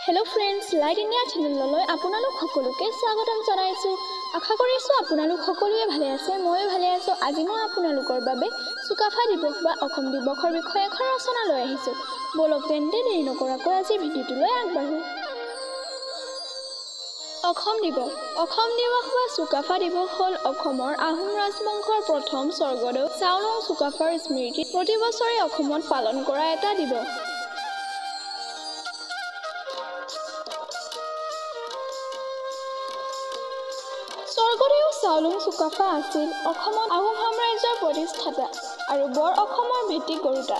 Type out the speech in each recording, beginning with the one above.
Hello friends, Light India channel আপোনালোক সকলোকে স্বাগতম জনাইছো। আশা কৰিছো আপোনালোক সকলোৱে ভালে আছে, ময়ো ভালে আছো। আজি মই আপোনালোকৰ বাবে চুকাফা দিৱস বা অসম দিৱসৰ বিষয়ে এখন ৰচনা লৈ আহিছো। বলক তেন্তে দেৰি নকৰাকৈ আজি ভিডিঅ'টোলৈ আগবাঢ়ো। অসম দিৱস বা চুকাফা দিৱস হ'ল অসমৰ আহোম ৰাজবংশৰ প্ৰথম স্বৰ্গদেউ চাওলুং চুকাফাৰ স্মৃতিত প্ৰতি বছৰে অসমত পালন কৰা এটা দিৱস। স্বৰ্গদেউ চাওলুং চুকাফা আছিল অসমত আহোম সাম্ৰাজ্যৰ প্ৰতিষ্ঠাতা আৰু বৰ অসমৰ ভেটি গঢ়োতা।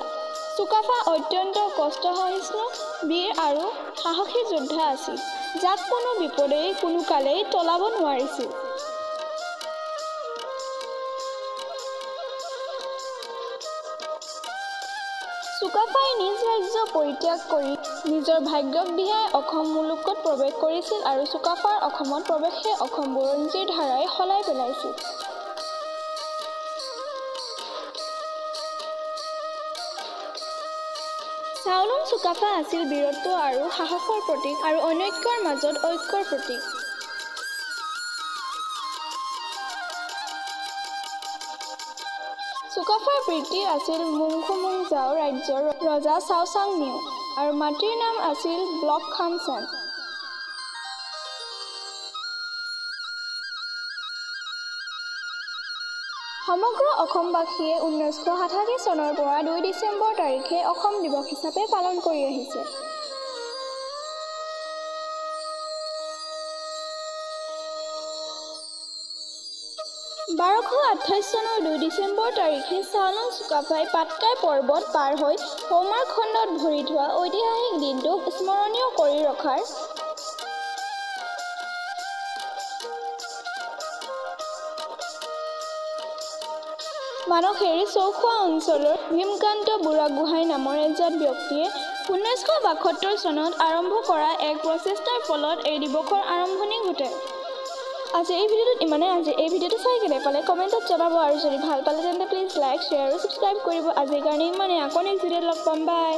চুকাফা অত্যন্ত কষ্টসহিষ্ণু, বীৰ আৰু সাহসী যোদ্ধা আছিল, যাক কোনো বিপদেই কোনো কালেই টলাব নোৱাৰিছিল। চুকাফাই নিজ ৰাজ্য পৰিত্যাগ কৰি নিজৰ ভাগ্যক দিহাই অসম মুলুকত প্ৰৱেশ কৰিছিল আৰু চুকাফাৰ অসমত প্ৰৱেশে অসম বুৰঞ্জীৰ ধাৰাই সলাই পেলাইছিল। চাওলুং চুকাফা আছিল বীৰত্ব আৰু সাহসৰ প্ৰতীক আৰু অনৈক্যৰ মাজত ঐক্যৰ প্ৰতীক। চুকাফাৰ পিতৃ আছিল মুংখুমুংজাও ৰাজ্যৰ ৰজা চাওচাংনিউ আৰু মাতৃৰ নাম আছিল ব্লক খামচেন। সমগ্ৰ অসমবাসীয়ে 1987 চনৰ পৰা 2 ডিচেম্বৰ তাৰিখে অসম দিৱস হিচাপে পালন কৰি আহিছে। চনৰ 2 ডিচেম্বৰ তাৰিখে চাওলুং চুকাফাই পাটকাই পৰ্বত পাৰ হৈ সৌমাৰ খণ্ডত ভৰি থোৱা ঐতিহাসিক দিনটোক স্মৰণীয় কৰি ৰখাৰ মানসেৰী চৌখোৱা অঞ্চলৰ ভীমকান্ত বুঢ়াগোহাঁই নামৰ এজন ব্যক্তিয়ে 1972 চনত আৰম্ভ কৰা এক প্ৰচেষ্টাৰ ফলত এই দিৱসৰ আৰম্ভণি ঘটে। আজি এই ভিডিঅ'টো চাই কেনে পালে কমেণ্টত জনাব আৰু যদি ভাল পালে তেন্তে প্লিজ লাইক, শ্বেয়াৰ আৰু ছাবস্ক্ৰাইব কৰিব। আজিৰ কাৰণে ইমানেই, আকৌ নেক্সট ভিডিঅ'ত লগ পাম। বাই।